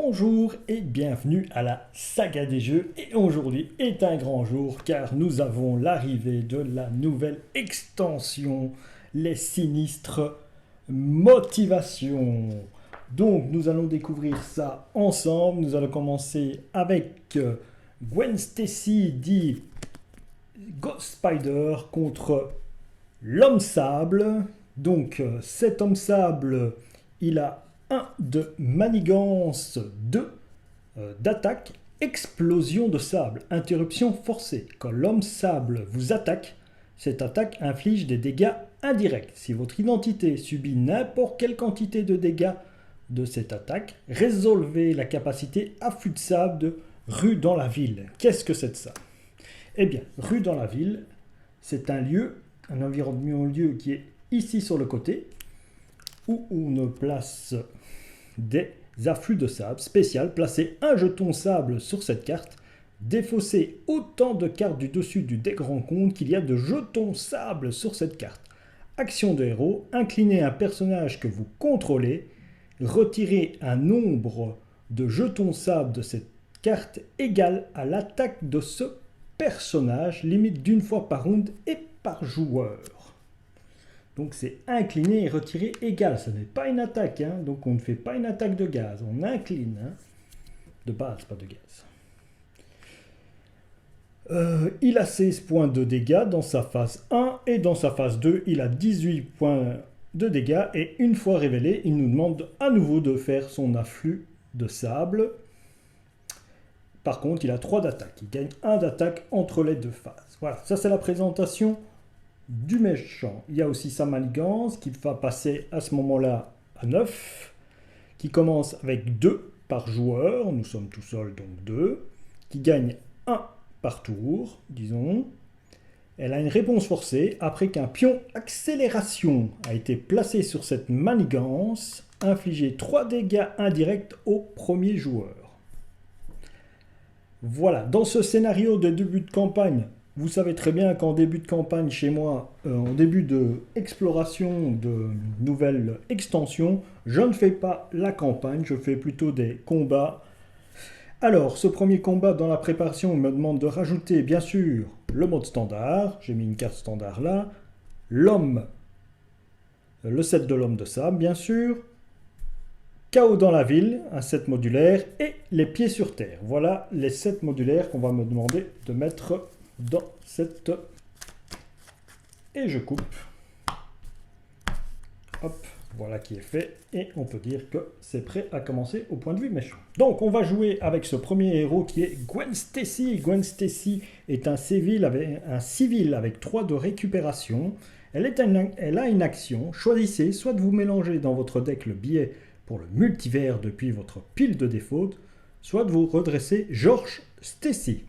Bonjour et bienvenue à la saga des jeux. Et aujourd'hui est un grand jour car nous avons l'arrivée de la nouvelle extension, les sinistres motivations. Donc nous allons découvrir ça ensemble. Nous allons commencer avec Gwen Stacy dit Ghost Spider contre l'homme sable. Donc cet homme sable, il a 1 de manigance, 2 d'attaque, explosion de sable, interruption forcée. Quand l'homme sable vous attaque, cette attaque inflige des dégâts indirects. Si votre identité subit n'importe quelle quantité de dégâts de cette attaque, résolvez la capacité afflux de sable de rue dans la ville. Qu'est-ce que c'est ça? Eh bien, rue dans la ville, c'est un lieu, un environnement lieu qui est ici sur le côté, où on place des afflux de sable spécial. Placez un jeton sable sur cette carte. Défaussez autant de cartes du dessus du deck rencontre qu'il y a de jetons sable sur cette carte. Action de héros, inclinez un personnage que vous contrôlez. Retirez un nombre de jetons sable de cette carte égal à l'attaque de ce personnage, limite d'une fois par ronde et par joueur. Donc c'est incliner et retirer égal, ce n'est pas une attaque, hein. Donc on ne fait pas une attaque de gaz, on incline, hein. De base, pas de gaz. Il a 16 points de dégâts dans sa phase 1 et dans sa phase 2, il a 18 points de dégâts et une fois révélé, il nous demande à nouveau de faire son afflux de sable. Par contre, il a 3 d'attaque, il gagne 1 d'attaque entre les deux phases. Voilà, ça c'est la présentation du méchant. Il y a aussi sa manigance qui va passer à ce moment-là à 9, qui commence avec 2 par joueur, nous sommes tout seuls donc 2, qui gagne 1 par tour, disons. Elle a une réponse forcée après qu'un pion accélération a été placé sur cette manigance, infliger 3 dégâts indirects au premier joueur. Voilà, dans ce scénario de début de campagne, vous savez très bien qu'en début de campagne chez moi, en début d'exploration de nouvelles extensions, je ne fais pas la campagne, je fais plutôt des combats. Alors, ce premier combat dans la préparation me demande de rajouter bien sûr le mode standard, j'ai mis une carte standard là, l'homme, le set de l'homme de sable bien sûr, chaos dans la ville, un set modulaire, et les pieds sur terre. Voilà les sets modulaires qu'on va me demander de mettre dans cette... Et je coupe. Hop, voilà qui est fait. Et on peut dire que c'est prêt à commencer au point de vue méchant. Donc on va jouer avec ce premier héros qui est Gwen Stacy. Gwen Stacy est un civil avec 3 de récupération. Elle a une action. Choisissez soit de vous mélanger dans votre deck le billet pour le multivers depuis votre pile de défaut, soit de vous redresser George Stacy.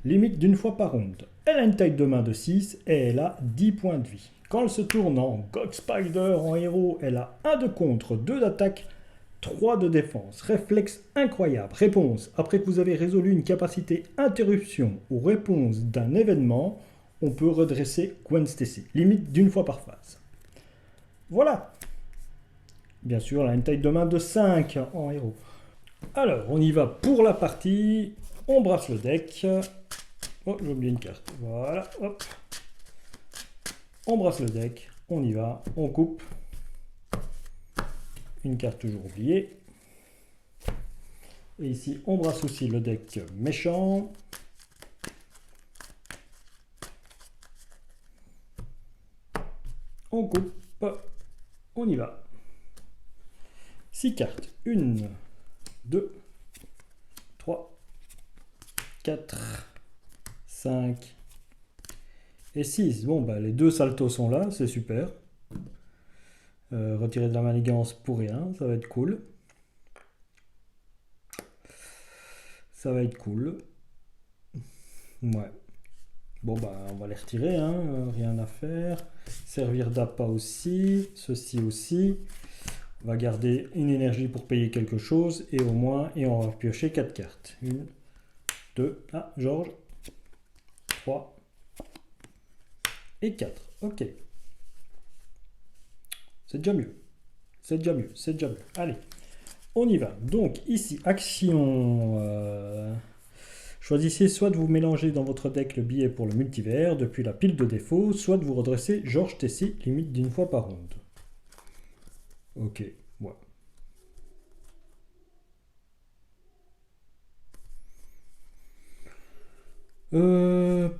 Limite d'une fois par ronde. Elle a une taille de main de 6 et elle a 10 points de vie. Quand elle se tourne en God Spider en héros, elle a 1 de contre, 2 d'attaque, 3 de défense. Réflexe incroyable. Réponse. Après que vous avez résolu une capacité interruption ou réponse d'un événement, on peut redresser Gwen Stacy. Limite d'une fois par phase. Voilà. Bien sûr, elle a une taille de main de 5 en héros. Alors, on y va pour la partie. On brasse le deck. Oh, j'ai oublié une carte. Voilà, hop. On brasse le deck. On y va. On coupe. Une carte toujours oubliée. Et ici, on brasse aussi le deck méchant. On coupe. On y va. 6 cartes. 1, 2, 3, 4, 5 et 6. Bon, bah, les 2 saltos sont là, c'est super. Retirer de la manigance pour rien, ça va être cool. Ça va être cool. Ouais. Bon, bah, on va les retirer, hein, rien à faire. Servir d'appât aussi, ceci aussi. On va garder une énergie pour payer quelque chose et au moins, et on va piocher 4 cartes. 1, 2, ah, Georges, 3 et 4. Ok. C'est déjà mieux. C'est déjà mieux. C'est déjà mieux. Allez. On y va. Donc ici, action. Choisissez soit de vous mélanger dans votre deck le billet pour le multivers depuis la pile de défauts, soit de vous redresser Georges Tessie, limite d'une fois par ronde. Ok, ouais.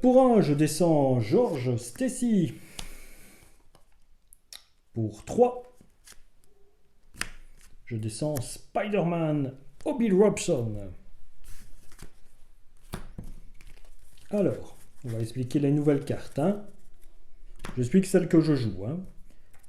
Pour un, je descends Georges Tessie. Pour 3, je descends Spider-Man Obi Robson. Alors, on va expliquer les nouvelles cartes. Hein. J'explique celles que je joue. Hein.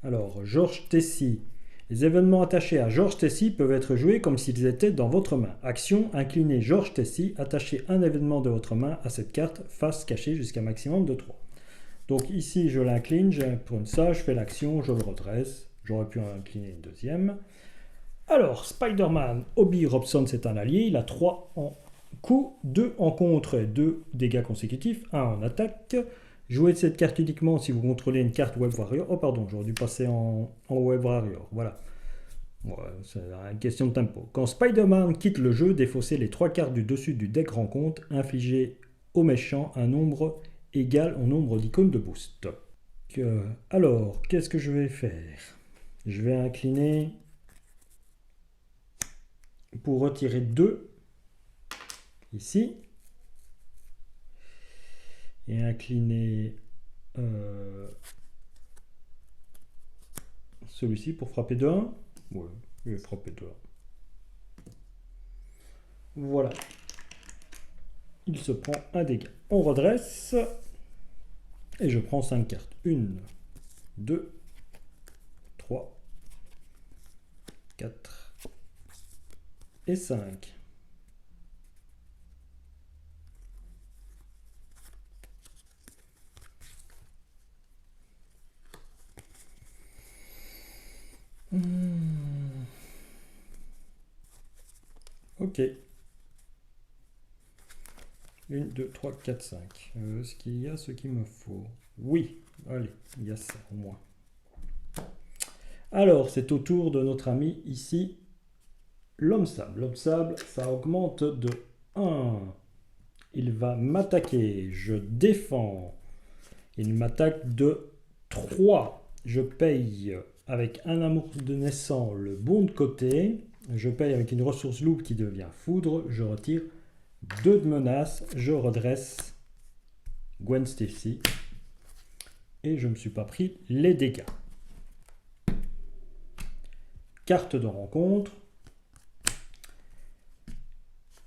Alors, Georges Tessie. Les événements attachés à Georges Tessie peuvent être joués comme s'ils étaient dans votre main. Action, inclinez Georges Tessie, attachez un événement de votre main à cette carte, face cachée jusqu'à un maximum de 3. Donc ici, je l'incline, pour une ça, je fais l'action, je le redresse. J'aurais pu incliner une deuxième. Alors, Spider-Man, Obi Robson, c'est un allié, il a 3 en coup, 2 en contre et 2 dégâts consécutifs, 1 en attaque. Jouez cette carte uniquement si vous contrôlez une carte Web Warrior. Oh pardon, j'aurais dû passer en Web Warrior, voilà. Ouais, c'est une question de tempo. Quand Spider-Man quitte le jeu, défaussez les 3 cartes du dessus du deck rencontre, infligez au méchant un nombre égal au nombre d'icônes de boost. Alors, qu'est-ce que je vais faire? Je vais incliner pour retirer 2 ici et incliner celui-ci pour frapper de 1. Ouais, je vais frapper de 1. Voilà. Il se prend un dégât. On redresse et je prends 5 cartes. 1, 2, 3, 4 et 5. Ok. 1, 2, 3, 4, 5. Est-ce qu'il y a ce qu'il me faut? Oui. Allez, il y a ça au moins. Alors, c'est au tour de notre ami ici, l'homme sable. L'homme sable, ça augmente de 1. Il va m'attaquer. Je défends. Il m'attaque de 3. Je paye avec un amour de naissant le bon de côté. Je paye avec une ressource loup qui devient foudre. Je retire 2 de menaces. Je redresse Gwen Stacy. Et je ne me suis pas pris les dégâts. Carte de rencontre.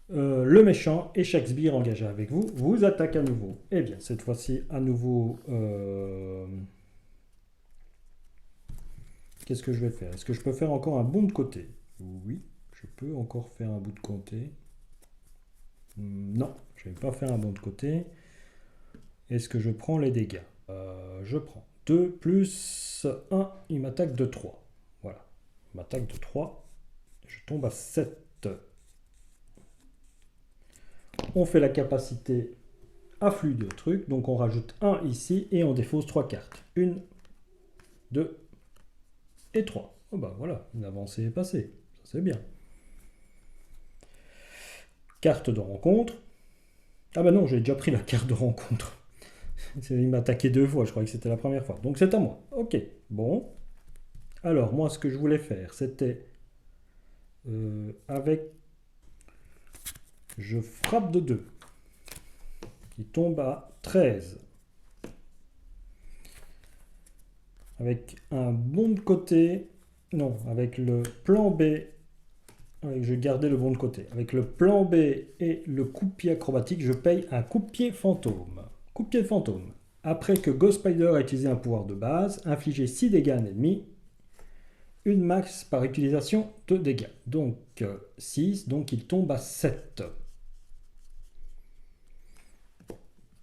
Le méchant et Shakespeare engagé avec vous, vous attaque à nouveau. Eh bien, cette fois-ci, à nouveau, qu'est-ce que je vais faire? Est-ce que je peux faire encore un bond de côté? Oui, je peux encore faire un bout de côté. Non, je ne vais pas faire un bond de côté. Est-ce que je prends les dégâts? Je prends 2 plus 1, il m'attaque de 3. Voilà, il m'attaque de 3. Je tombe à 7. On fait la capacité afflux de trucs, donc on rajoute 1 ici et on défausse 3 cartes. 1, 2 et 3. Oh bah voilà, une avancée est passée, ça c'est bien. Carte de rencontre. Ah bah non, j'ai déjà pris la carte de rencontre. Il m'a attaqué 2 fois, je croyais que c'était la première fois. Donc c'est à moi. Ok, bon. Alors moi ce que je voulais faire, c'était avec... Je frappe de 2. Qui tombe à 13. Avec un bon de côté, non, avec le plan B, je gardais le bon de côté. Avec le plan B et le coup-de-pied acrobatique, je paye un coup-de-pied fantôme. Coup-de-pied fantôme. Après que Ghost Spider a utilisé un pouvoir de base, infligez 6 dégâts à un ennemi, une max par utilisation de dégâts. Donc 6, donc il tombe à 7.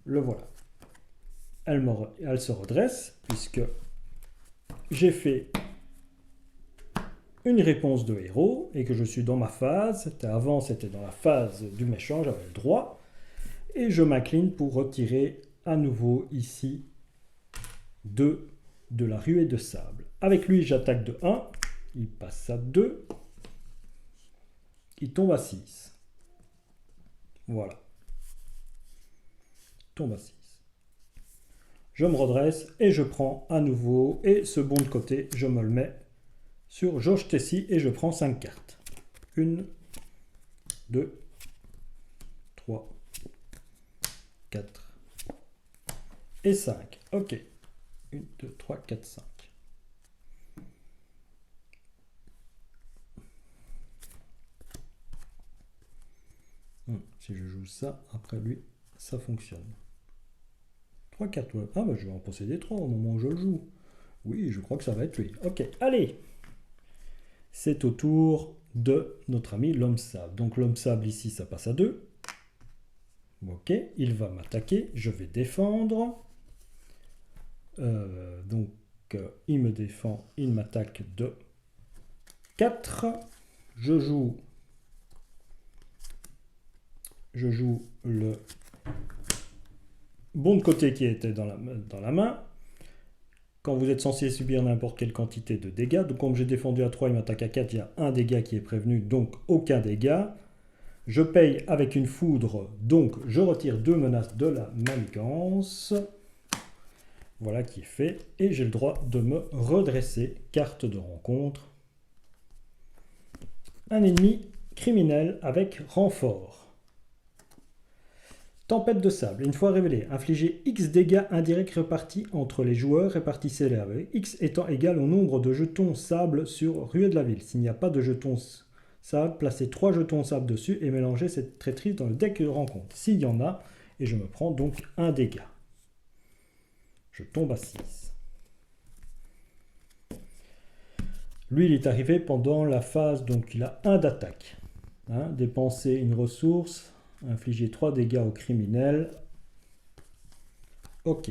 Le voilà. Elle se redresse, puisque j'ai fait une réponse de héros et que je suis dans ma phase. Avant, c'était dans la phase du méchant, j'avais le droit. Et je m'incline pour retirer à nouveau ici 2 de la ruée de sable. Avec lui, j'attaque de 1. Il passe à 2. il tombe à 6. Voilà. Tombe à 6. Je me redresse et je prends à nouveau. Et ce bon de côté, je me le mets sur Jauge Tessie et je prends 5 cartes. 1, 2, 3, 4 et 5. Ok. 1, 2, 3, 4, 5. Si je joue ça, après lui, ça fonctionne. 3, 4, ouais. Ah bah je vais en posséder 3 au moment où je le joue. Oui, je crois que ça va être lui. Ok, allez. C'est au tour de notre ami l'homme sable. Donc l'homme sable ici, ça passe à 2. Ok, il va m'attaquer. Je vais défendre. Il me défend. Il m'attaque de 4. Je joue le bon de côté qui était dans la main. Quand vous êtes censé subir n'importe quelle quantité de dégâts, donc comme j'ai défendu à 3, il m'attaque à 4, il y a un dégât qui est prévenu, donc aucun dégât. Je paye avec une foudre, donc je retire 2 menaces de la manigance. Voilà qui est fait. Et j'ai le droit de me redresser. Carte de rencontre. Un ennemi criminel avec renfort. Tempête de sable. Une fois révélée, infligez X dégâts indirects répartis entre les joueurs, répartissez-les avec X étant égal au nombre de jetons sable sur Ruée de la Ville. S'il n'y a pas de jetons sable, placez 3 jetons sable dessus et mélangez cette traîtrise dans le deck de rencontre. S'il y en a, et je me prends donc un dégât. Je tombe à 6. Lui, il est arrivé pendant la phase, donc il a 1 d'attaque. Dépenser une ressource. Infliger 3 dégâts au criminel. Ok.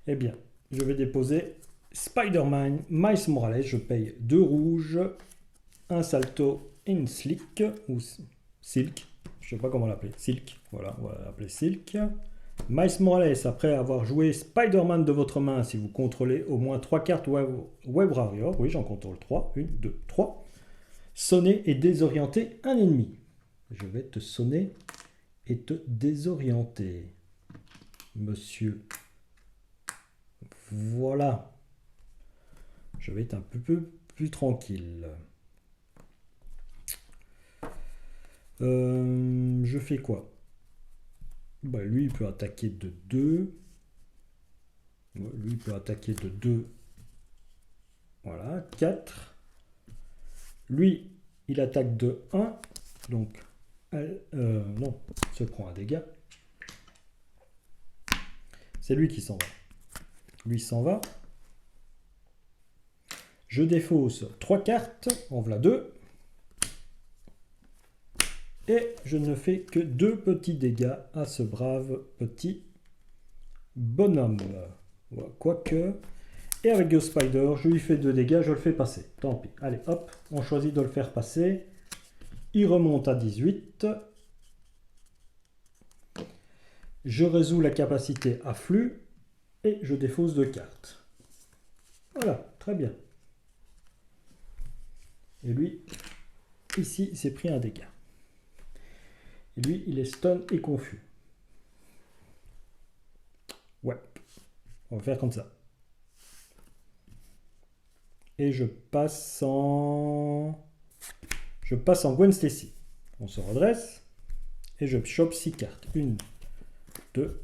Eh bien, je vais déposer Spider-Man, Miles Morales. Je paye 2 rouges, un salto et une slick, ou silk. Je ne sais pas comment l'appeler. Silk. Voilà, on va l'appeler silk. Miles Morales, après avoir joué Spider-Man de votre main, si vous contrôlez au moins 3 cartes Web Warrior, oui, j'en contrôle 3, 1, 2, 3. Sonner et désorienter un ennemi. Je vais te sonner et te désorienter, monsieur. Voilà. Je vais être un peu plus tranquille. Je fais quoi? Bah, lui, il peut attaquer de 2. Lui, il peut attaquer de 2. Voilà, 4. Lui, il attaque de 1. Donc, non, se prend un dégât. C'est lui qui s'en va. Lui s'en va. Je défausse 3 cartes. En voilà 2. Et je ne fais que 2 petits dégâts à ce brave petit bonhomme. Quoique. Et avec Ghost Spider, je lui fais 2 dégâts, je le fais passer. Tant pis. Allez, hop, on choisit de le faire passer. Il remonte à 18. Je résous la capacité à flux. Et je défausse 2 cartes. Voilà, très bien. Et lui, ici, il s'est pris un dégât. Et lui, il est stun et confus. Ouais. On va faire comme ça. Et je passe en Gwen Stacy. On se redresse. Et je chope 6 cartes. 1, 2,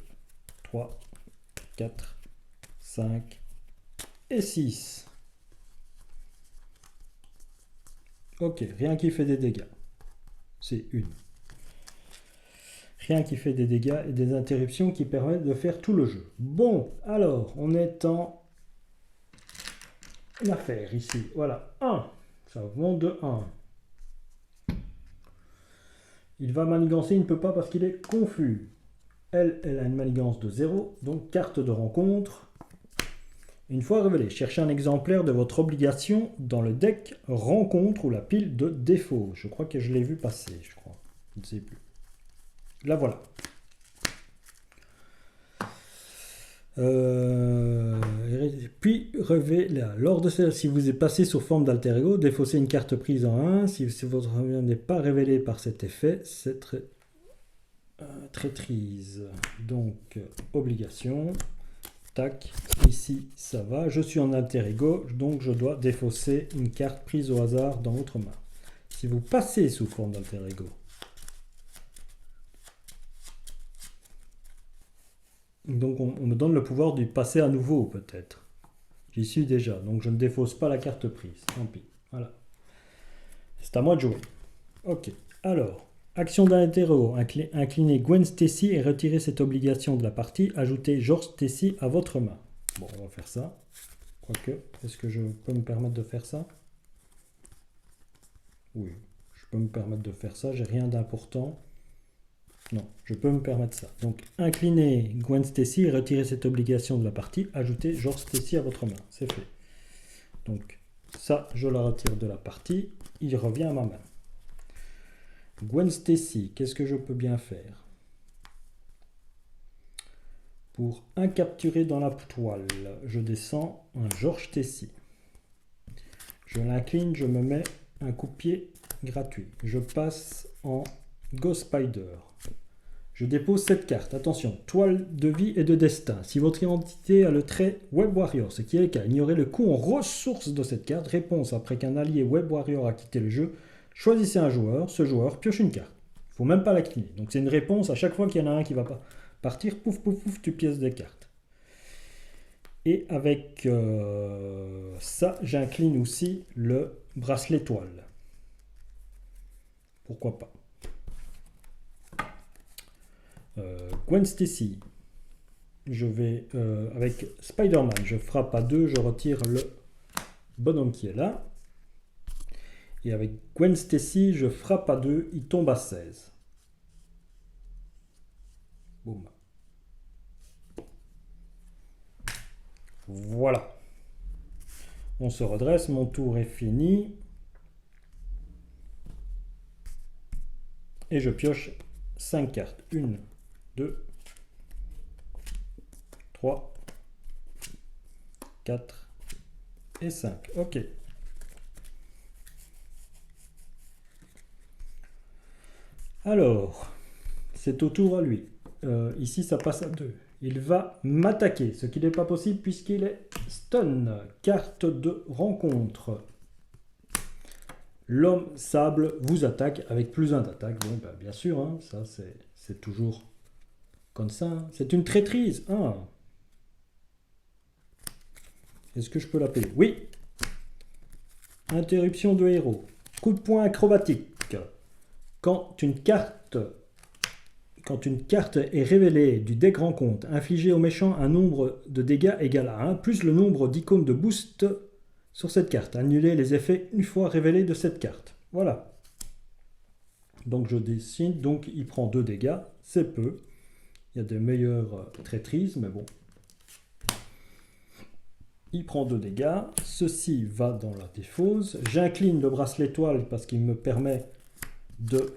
3, 4, 5 et 6. Ok, rien qui fait des dégâts. C'est une. Rien qui fait des dégâts et des interruptions qui permettent de faire tout le jeu. Bon, alors, on est en affaire ici. Voilà, 1. Ça augmente de 1. Il va manigancer, il ne peut pas parce qu'il est confus. Elle a une manigance de 0, donc carte de rencontre. Une fois révélé, cherchez un exemplaire de votre obligation dans le deck rencontre ou la pile de défaut. Je crois que je l'ai vu passer, je crois. Je ne sais plus. La voilà. puis révélez. Lors de celle, si vous êtes passé sous forme d'alter ego, défaussez une carte prise en 1. Si votre revient n'est pas révélé par cet effet, c'est traîtrise. Donc, obligation. Tac, ici ça va. Je suis en alter ego, donc je dois défausser une carte prise au hasard dans votre main. Si vous passez sous forme d'alter ego, donc on me donne le pouvoir d'y passer à nouveau peut-être. J'y suis déjà, donc je ne défausse pas la carte prise. Tant pis. Voilà. C'est à moi de jouer. Ok. Alors, action d'un hétéro. Inclinez Gwen Stacy et retirez cette obligation de la partie. Ajoutez George Stacy à votre main. Bon, on va faire ça. Quoique, est-ce que je peux me permettre de faire ça? Oui, je peux me permettre de faire ça. J'ai rien d'important. Non, je peux me permettre ça. Donc, inclinez Gwen Stacy et retirez cette obligation de la partie. Ajoutez George Stacy à votre main. C'est fait. Donc, ça, je la retire de la partie. Il revient à ma main. Gwen Stacy, qu'est-ce que je peux bien faire? Pour un capturé dans la toile, je descends un George Stacy. Je l'incline, je me mets un coup de pied gratuit. Je passe en Ghost Spider. Je dépose cette carte. Attention, toile de vie et de destin. Si votre identité a le trait Web Warrior, ce qui est le cas, ignorez le coût en ressources de cette carte. Réponse, après qu'un allié Web Warrior a quitté le jeu, choisissez un joueur. Ce joueur pioche une carte. Il ne faut même pas la cliner. Donc c'est une réponse à chaque fois qu'il y en a un qui va pas partir. Pouf, pouf, pouf, tu pièces des cartes. Et avec ça, j'incline aussi le bracelet toile. Pourquoi pas. Gwen Stacy. Je vais avec Spider-Man. Je frappe à 2, je retire le bonhomme qui est là. Et avec Gwen Stacy, je frappe à 2, il tombe à 16. Boum. Voilà. On se redresse, mon tour est fini. Et je pioche 5 cartes. 1, 2, 3, 4 et 5. Ok. Alors, c'est au tour à lui. Ici, ça passe à 2. Il va m'attaquer, ce qui n'est pas possible puisqu'il est stun. Carte de rencontre. L'homme sable vous attaque avec plus 1 d'attaque. Bon, ben, bien sûr, hein, ça c'est toujours comme ça. Hein. C'est une traîtrise. Ah. Est-ce que je peux la payer? Oui. Interruption de héros. Coup de poing acrobatique. Quand une carte est révélée du deck rencontre, infligez au méchant un nombre de dégâts égal à 1, plus le nombre d'icônes de boost sur cette carte. Annulez les effets une fois révélés de cette carte. Voilà. Donc je dessine, donc il prend 2 dégâts, c'est peu. Il y a des meilleures traîtrises, mais bon. Il prend 2 dégâts. Ceci va dans la défausse. J'incline le bracelet toile parce qu'il me permet de...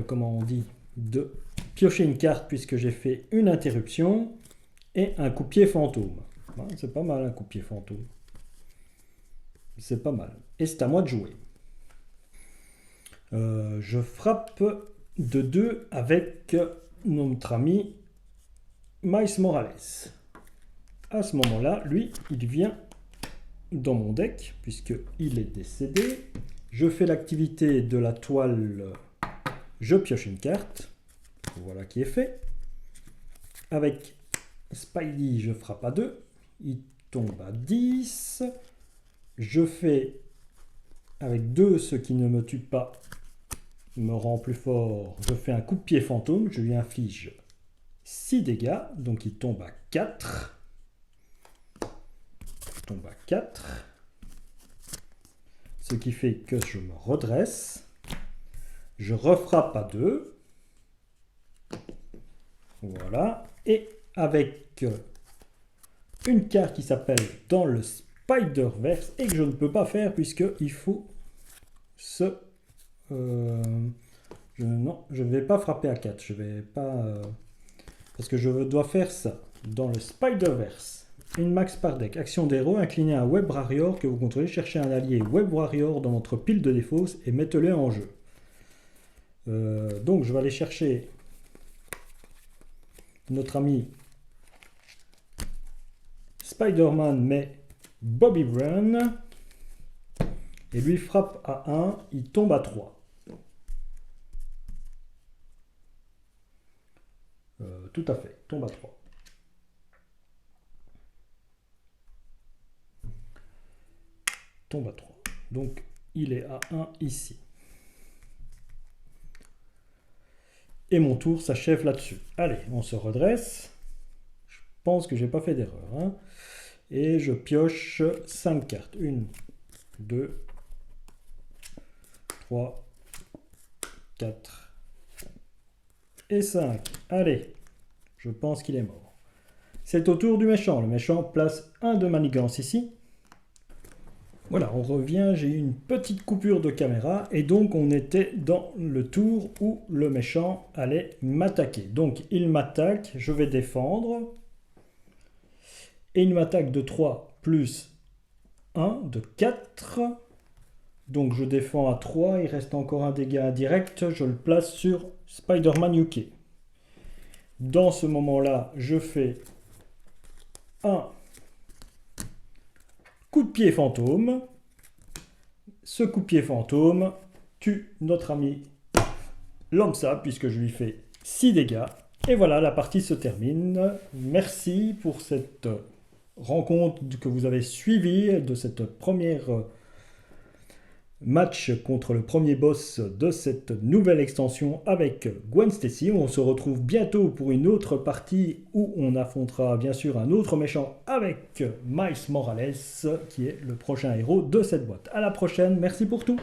comment on dit? De piocher une carte puisque j'ai fait une interruption et un coup-pied fantôme. C'est pas mal un coup-pied fantôme. C'est pas mal. Et c'est à moi de jouer. Je frappe de 2 avec notre ami Miles Morales. À ce moment-là, lui, il vient dans mon deck, puisqu'il est décédé. Je fais l'activité de la toile, je pioche une carte. Voilà qui est fait. Avec Spidey, je frappe à 2. Il tombe à 10. Je fais avec 2, ce qui ne me tue pas, me rend plus fort. Je fais un coup de pied fantôme. Je lui inflige 6 dégâts. Donc il tombe à 4. Tombe à 4. Ce qui fait que je me redresse. Je refrappe à 2. Voilà. Et avec une carte qui s'appelle dans le Spider-Verse et que je ne peux pas faire puisqu'il faut ce... non, je ne vais pas frapper à 4. Je vais pas... parce que je dois faire ça dans le Spider-Verse. Une max par deck. Action d'héros, inclinez un Web Warrior que vous contrôlez. Cherchez un allié Web Warrior dans votre pile de défausse et mettez-le en jeu. Donc je vais aller chercher notre ami Spider-Man, mais Bobby Brown. Et lui frappe à 1, il tombe à 3. Tout à fait, tombe à 3. Tombe à 3. Donc il est à 1 ici. Et mon tour s'achève là-dessus. Allez, on se redresse. Je pense que j'ai pas fait d'erreur. Hein. Et je pioche 5 cartes. 1, 2, 3, 4 et 5. Allez, je pense qu'il est mort. C'est au tour du méchant. Le méchant place un de manigance ici. Voilà, on revient, j'ai eu une petite coupure de caméra et donc on était dans le tour où le méchant allait m'attaquer. Donc il m'attaque, je vais défendre et il m'attaque de 3 plus 1 de 4. Donc je défends à 3, il reste encore un dégât indirect, je le place sur Spider-Man UK. Dans ce moment-là, je fais un coup de pied fantôme. Ce coup de pied fantôme tue notre ami Lamsa puisque je lui fais 6 dégâts. Et voilà, la partie se termine. Merci pour cette rencontre que vous avez suivie de cette première match contre le premier boss de cette nouvelle extension avec Gwen Stacy. On se retrouve bientôt pour une autre partie où on affrontera bien sûr un autre méchant avec Miles Morales qui est le prochain héros de cette boîte. À la prochaine, merci pour tout.